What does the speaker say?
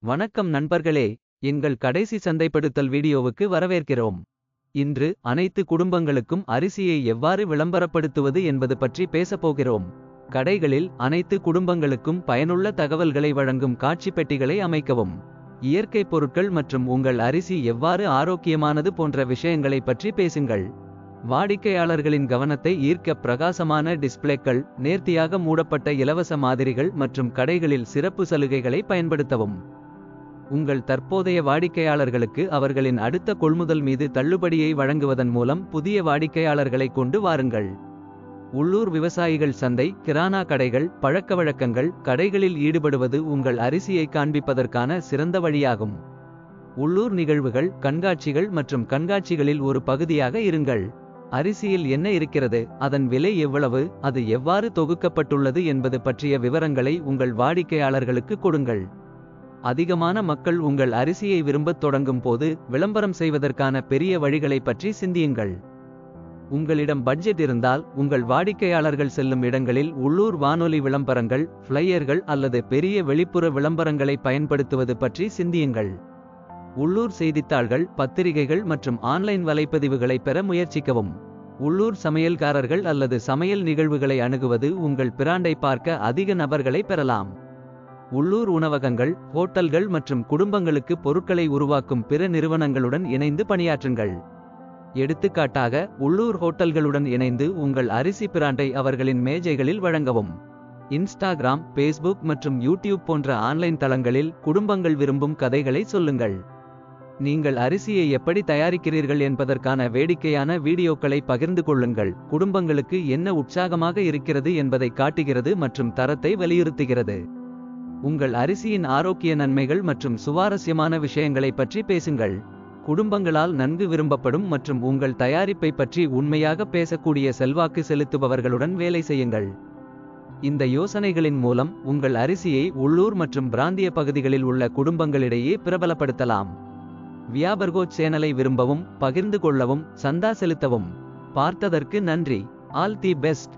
வணக்கம் நண்பர்களே, எங்கள் கடைசி சந்தைப்படுத்தல் வீடியோவுக்கு வரவேற்கிறோம். இன்று அனைத்து குடும்பங்களுக்கும் அரிசியை எவ்வாறு விளம்பரப்படுத்துவது என்பது பற்றி பேசப்போகிறோம். கடைகளில் அனைத்து குடும்பங்களுக்கும் பயனுள்ள தகவல்களை வழங்கும் காட்சி பெட்டிகளை அமைக்கவும். இயற்கை பொருட்கள் மற்றும் உங்கள் அரிசி எவ்வாறு ஆரோக்கியமானது போன்ற விஷயங்களை பற்றி பேசுங்கள். வாடிக்கையாளர்களின் கவனத்தை ஈர்க்க பிரகாசமான டிஸ்ப்ளேக்கள், நேர்த்தியாக மூடப்பட்ட இலவச மாதிரிகள் மற்றும் கடைகளில் சிறப்பு சலுகைகளை பயன்படுத்தவும். உங்கள் தற்போதைய வாடிக்கையாளர்களுக்கு அவர்களின் அடுத்த கொள்முதல் மீது தள்ளுபடியை வழங்குவதன் மூலம் புதிய வாடிக்கையாளர்களை கொண்டு வாருங்கள். உள்ளூர் விவசாயிகள் சந்தை, கிரானா கடைகள், பழக்கவழக்கங்கள் கடைகளில் ஈடுபடுவது உங்கள் அரிசியை காண்பிப்பதற்கான சிறந்த வழியாகும். உள்ளூர் நிகழ்வுகள், கண்காட்சிகள் மற்றும் கண்காட்சிகளில் ஒரு பகுதியாக இருங்கள். அரிசியில் என்ன இருக்கிறது, அதன் விலை எவ்வளவு, அது எவ்வாறு தொகுக்கப்பட்டுள்ளது என்பது பற்றிய விவரங்களை உங்கள் வாடிக்கையாளர்களுக்கு கொடுங்கள். அதிகமான மக்கள் உங்கள் அரிசியை விரும்பத் தொடங்கும் போது விளம்பரம் செய்வதற்கான பெரிய வழிகளை பற்றி சிந்தியுங்கள். உங்களிடம் பட்ஜெட் இருந்தால், உங்கள் வாடிக்கையாளர்கள் செல்லும் இடங்களில் உள்ளூர் வானொலி விளம்பரங்கள், ஃப்ளையர்கள் அல்லது பெரிய வெளிப்புற விளம்பரங்களை பயன்படுத்துவது பற்றி சிந்தியுங்கள். உள்ளூர் செய்தித்தாள்கள், பத்திரிகைகள் மற்றும் ஆன்லைன் வலைப்பதிவுகளை பெற முயற்சிக்கவும். உள்ளூர் சமையல்காரர்கள் அல்லது சமையல் நிகழ்வுகளை அணுகுவது உங்கள் பிராண்டை பார்க்க அதிக நபர்களை பெறலாம். உள்ளூர் உணவகங்கள், ஹோட்டல்கள் மற்றும் குடும்பங்களுக்கு பொருட்களை உருவாக்கும் பிற நிறுவனங்களுடன் இணைந்து பணியாற்றுங்கள். எடுத்துக்காட்டாக, உள்ளூர் ஹோட்டல்களுடன் இணைந்து உங்கள் அரிசி பிராண்டை அவர்களின் மேஜைகளில் வழங்கவும். இன்ஸ்டாகிராம், பேஸ்புக் மற்றும் யூடியூப் போன்ற ஆன்லைன் தளங்களில் குடும்பங்கள் விரும்பும் கதைகளை சொல்லுங்கள். நீங்கள் அரிசியை எப்படி தயாரிக்கிறீர்கள் என்பதற்கான வேடிக்கையான வீடியோக்களை பகிர்ந்து கொள்ளுங்கள். குடும்பங்களுக்கு என்ன உற்சாகமாக இருக்கிறது என்பதை காட்டுகிறது மற்றும் தரத்தை வலியுறுத்துகிறது. உங்கள் அரிசியின் ஆரோக்கிய நன்மைகள் மற்றும் சுவாரஸ்யமான விஷயங்களை பற்றி பேசுங்கள். குடும்பங்களால் நன்கு விரும்பப்படும் மற்றும் உங்கள் தயாரிப்பை பற்றி உண்மையாக பேசக்கூடிய செல்வாக்கு செலுத்துபவர்களுடன் வேலை செய்யுங்கள். இந்த யோசனைகளின் மூலம் உங்கள் அரிசியை உள்ளூர் மற்றும் பிராந்திய பகுதிகளில் உள்ள குடும்பங்களிடையே பிரபலப்படுத்தலாம். வியாபர்கோ சேனலை விரும்பவும், பகிர்ந்து கொள்ளவும், சந்தா செலுத்தவும். பார்த்ததற்கு நன்றி. All the best.